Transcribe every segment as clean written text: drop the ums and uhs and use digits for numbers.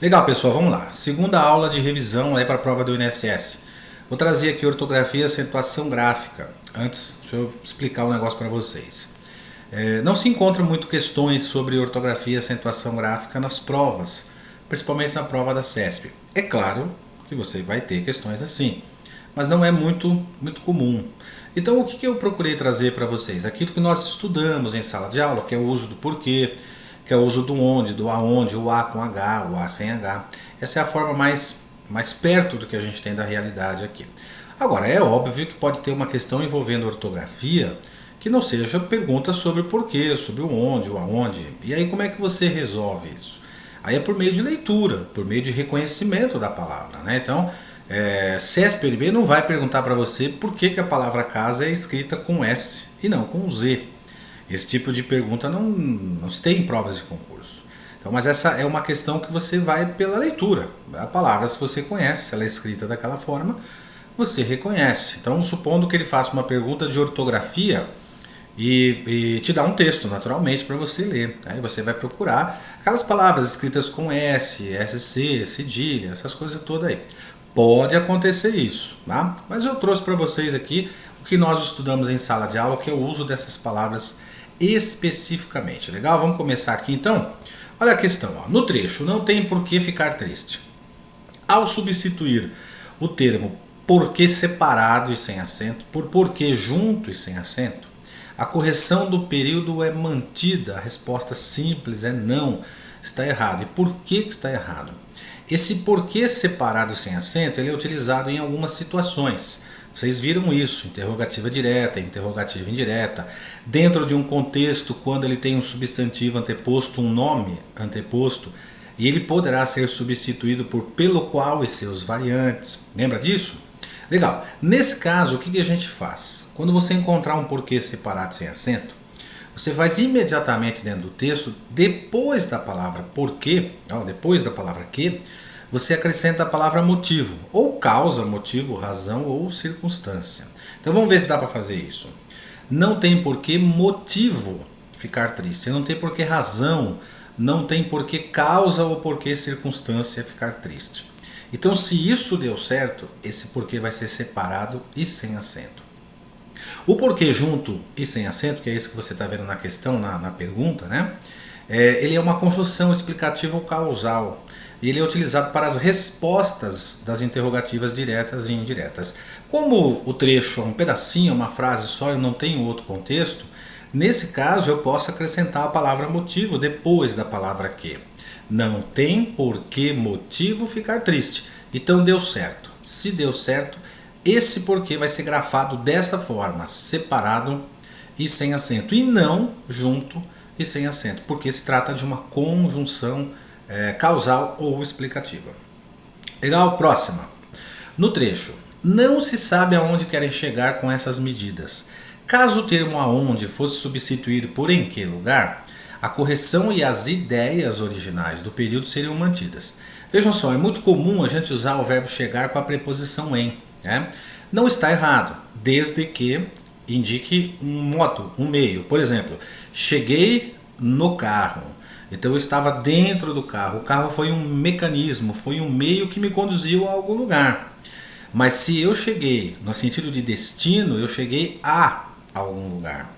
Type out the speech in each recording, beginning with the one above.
Legal, pessoal, vamos lá. Segunda aula de revisão é para a prova do INSS. Vou trazer aqui ortografia e acentuação gráfica. Antes, deixa eu explicar um negócio para vocês. Não se encontram muito questões sobre ortografia e acentuação gráfica nas provas, principalmente na prova da CESP. É claro que você vai ter questões assim, mas não é muito comum. Então, o que eu procurei trazer para vocês? Aquilo que nós estudamos em sala de aula, que é o uso do porquê, que é o uso do onde, do aonde, o A com H, o A sem H. Essa é a forma mais perto do que a gente tem da realidade aqui. Agora, é óbvio que pode ter uma questão envolvendo ortografia que não seja pergunta sobre o porquê, sobre o onde, o aonde. E aí como é que você resolve isso? Aí é por meio de leitura, por meio de reconhecimento da palavra, né? Então, CESP-LB não vai perguntar para você por que a palavra casa é escrita com S e não com Z. Esse tipo de pergunta não se tem em provas de concurso. Então, mas essa é uma questão que você vai pela leitura. A palavra, se você conhece, se ela é escrita daquela forma, você reconhece. Então, supondo que ele faça uma pergunta de ortografia e te dá um texto, naturalmente, para você ler. Aí você vai procurar aquelas palavras escritas com S, SC, cedilha, essas coisas todas aí. Pode acontecer isso, tá? Mas eu trouxe para vocês aqui o que nós estudamos em sala de aula, que é o uso dessas palavras especificamente. Legal? Vamos começar aqui então? Olha a questão, ó. No trecho, não tem por que ficar triste. Ao substituir o termo porquê separado e sem acento por porquê junto e sem acento, a correção do período é mantida. A resposta simples é não, está errado. E por que está errado? Esse porquê separado e sem acento ele é utilizado em algumas situações. Vocês viram isso, interrogativa direta, interrogativa indireta. Dentro de um contexto, quando ele tem um substantivo anteposto, um nome anteposto, e ele poderá ser substituído por pelo qual e seus variantes. Lembra disso? Legal. Nesse caso, o que a gente faz? Quando você encontrar um porquê separado sem acento, você faz imediatamente dentro do texto, depois da palavra porquê, depois da palavra que, você acrescenta a palavra motivo, ou causa, motivo, razão ou circunstância. Então vamos ver se dá para fazer isso. Não tem porquê motivo ficar triste, não tem porquê razão, não tem porquê causa ou porquê circunstância ficar triste. Então se isso deu certo, esse porquê vai ser separado e sem acento. O porquê junto e sem acento, que é isso que você está vendo na questão, na pergunta, né? Ele é uma conjunção explicativa ou causal. Ele é utilizado para as respostas das interrogativas diretas e indiretas. Como o trecho é um pedacinho, uma frase só e não tem outro contexto, nesse caso eu posso acrescentar a palavra motivo depois da palavra que. Não tem por que motivo ficar triste. Então deu certo. Se deu certo, esse porquê vai ser grafado dessa forma, separado e sem acento. E não junto e sem acento, porque se trata de uma conjunção causal ou explicativa. Legal? Próxima. No trecho, não se sabe aonde querem chegar com essas medidas. Caso o termo aonde fosse substituído por em que lugar, a correção e as ideias originais do período seriam mantidas. Vejam só, é muito comum a gente usar o verbo chegar com a preposição em. Né? Não está errado, desde que indique um modo, um meio. Por exemplo, cheguei no carro. Então eu estava dentro do carro. O carro foi um mecanismo, foi um meio que me conduziu a algum lugar. Mas se eu cheguei no sentido de destino, eu cheguei a algum lugar.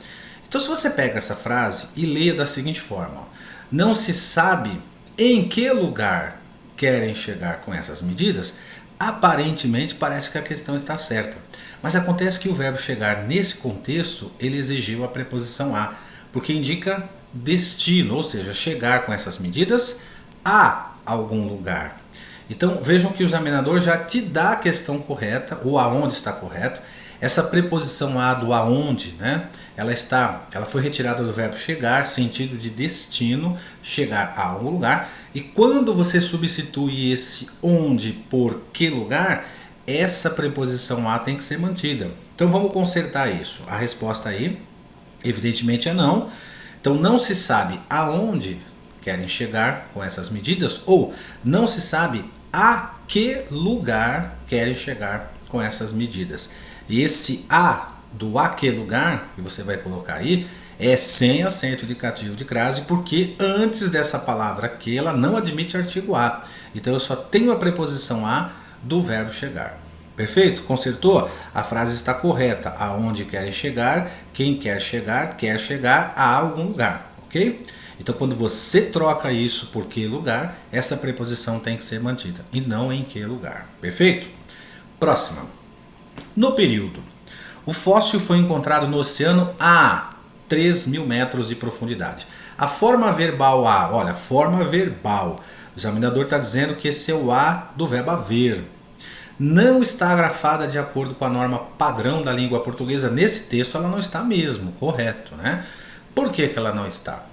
Então se você pega essa frase e lê da seguinte forma: não se sabe em que lugar querem chegar com essas medidas, aparentemente parece que a questão está certa. Mas acontece que o verbo chegar nesse contexto, ele exigiu a preposição a, porque indica destino, ou seja, chegar com essas medidas a algum lugar. Então vejam que o examinador já te dá a questão correta, o aonde está correto. Essa preposição a do aonde, né? Ela foi retirada do verbo chegar, sentido de destino, chegar a algum lugar. E quando você substitui esse onde por que lugar, essa preposição a tem que ser mantida. Então vamos consertar isso. A resposta aí, evidentemente, é não. Então não se sabe aonde querem chegar com essas medidas, ou não se sabe a que lugar querem chegar com essas medidas. E esse a do a que lugar que você vai colocar aí, é sem acento indicativo de crase, porque antes dessa palavra que ela não admite artigo a. Então eu só tenho a preposição a do verbo chegar. Perfeito? Consertou? A frase está correta. Aonde querem chegar, quem quer chegar a algum lugar, ok? Então quando você troca isso por que lugar, essa preposição tem que ser mantida e não em que lugar. Perfeito? Próxima. No período. O fóssil foi encontrado no oceano a 3.000 metros de profundidade. A forma verbal a, olha, forma verbal. O examinador está dizendo que esse é o a do verbo haver. Não está grafada de acordo com a norma padrão da língua portuguesa. Nesse texto ela não está mesmo, correto, né? Por que ela não está?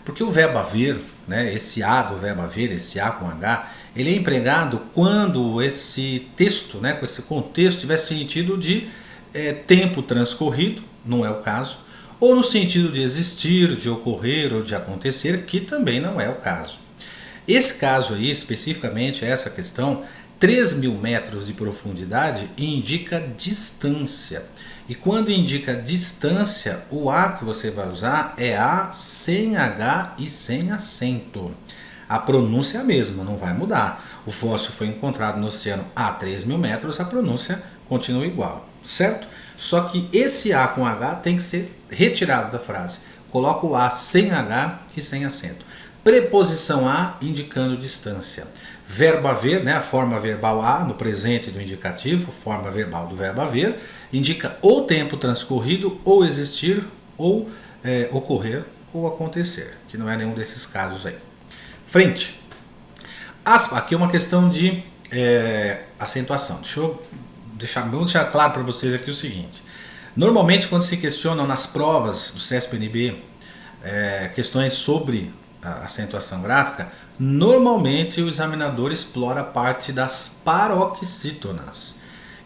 Porque o verbo haver, né, esse a do verbo haver, esse a com h, ele é empregado quando esse texto, né, com esse contexto, tiver sentido de tempo transcorrido, não é o caso, ou no sentido de existir, de ocorrer ou de acontecer, que também não é o caso. Esse caso aí, especificamente, essa questão, 3.000 metros de profundidade indica distância. E quando indica distância, o A que você vai usar é A sem H e sem acento. A pronúncia é a mesma, não vai mudar. O fóssil foi encontrado no oceano a 3.000 metros, a pronúncia continua igual, certo? Só que esse A com H tem que ser retirado da frase. Coloca o A sem H e sem acento. Preposição a indicando distância. Verbo haver, né, a forma verbal a no presente do indicativo, forma verbal do verbo haver, indica ou tempo transcorrido, ou existir, ou ocorrer, ou acontecer, que não é nenhum desses casos aí. Frente. Aqui é uma questão de acentuação. Vamos deixar claro para vocês aqui o seguinte. Normalmente quando se questionam nas provas do CESP-NB questões sobre a acentuação gráfica, normalmente o examinador explora a parte das paroxítonas.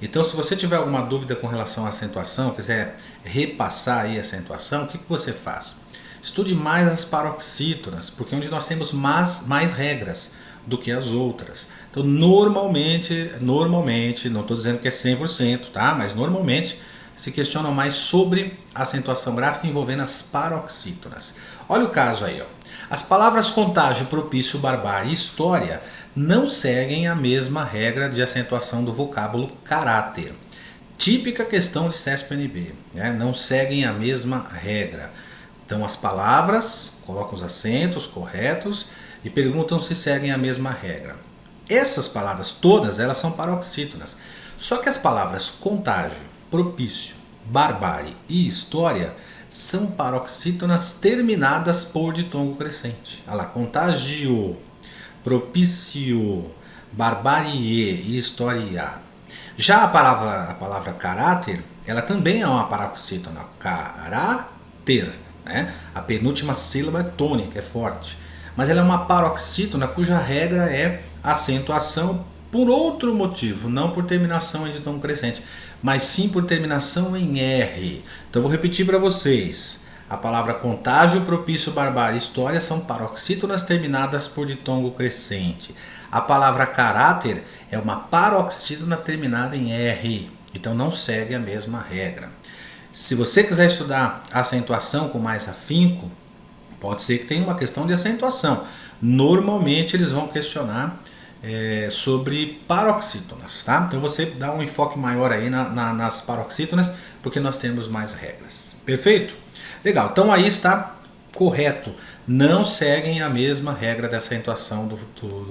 Então se você tiver alguma dúvida com relação à acentuação, quiser repassar aí a acentuação, o que você faz? Estude mais as paroxítonas, porque é onde nós temos mais regras do que as outras. Então normalmente, não estou dizendo que é 100%, tá? Mas normalmente se questionam mais sobre a acentuação gráfica envolvendo as paroxítonas. Olha o caso aí, ó. As palavras contágio, propício, barbárie e história não seguem a mesma regra de acentuação do vocábulo caráter. Típica questão de CESP-NB, né? Não seguem a mesma regra. Então as palavras colocam os acentos corretos e perguntam se seguem a mesma regra. Essas palavras todas, elas são paroxítonas. Só que as palavras contágio, propício, barbárie e história são paroxítonas terminadas por ditongo crescente. Olha lá, contagio, propício, barbarie e história. Já a palavra caráter, ela também é uma paroxítona, caráter, né? A penúltima sílaba é tônica, é forte. Mas ela é uma paroxítona cuja regra é acentuação por outro motivo, não por terminação em ditongo crescente, mas sim por terminação em R. Então eu vou repetir para vocês. A palavra contágio, propício, barbárie e história são paroxítonas terminadas por ditongo crescente. A palavra caráter é uma paroxítona terminada em R, então não segue a mesma regra. Se você quiser estudar acentuação com mais afinco, pode ser que tenha uma questão de acentuação. Normalmente eles vão questionar sobre paroxítonas, tá? Então você dá um enfoque maior aí nas paroxítonas, porque nós temos mais regras. Perfeito? Legal, então aí está correto. Não seguem a mesma regra da acentuação do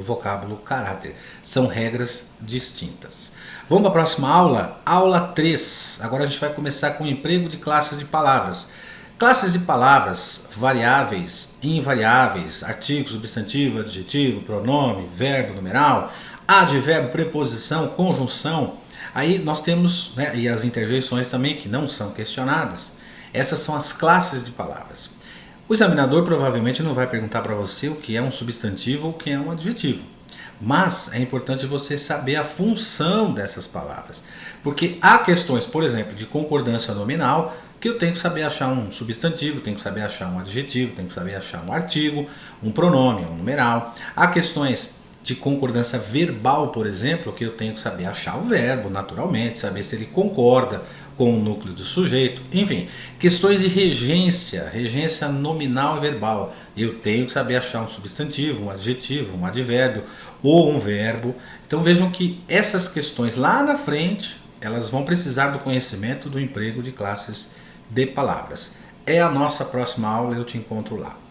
vocábulo caráter. São regras distintas. Vamos para a próxima aula? Aula 3. Agora a gente vai começar com o emprego de classes de palavras. Classes de palavras, variáveis, invariáveis, artigo, substantivo, adjetivo, pronome, verbo, numeral, advérbio, preposição, conjunção. Aí nós temos, né, e as interjeições também, que não são questionadas. Essas são as classes de palavras. O examinador provavelmente não vai perguntar para você o que é um substantivo ou o que é um adjetivo. Mas é importante você saber a função dessas palavras. Porque há questões, por exemplo, de concordância nominal, que eu tenho que saber achar um substantivo, tenho que saber achar um adjetivo, tenho que saber achar um artigo, um pronome, um numeral. Há questões de concordância verbal, por exemplo, que eu tenho que saber achar o verbo, naturalmente, saber se ele concorda com o núcleo do sujeito, enfim, questões de regência, regência nominal e verbal. Eu tenho que saber achar um substantivo, um adjetivo, um advérbio ou um verbo. Então vejam que essas questões lá na frente, elas vão precisar do conhecimento do emprego de classes de palavras. É a nossa próxima aula, eu te encontro lá.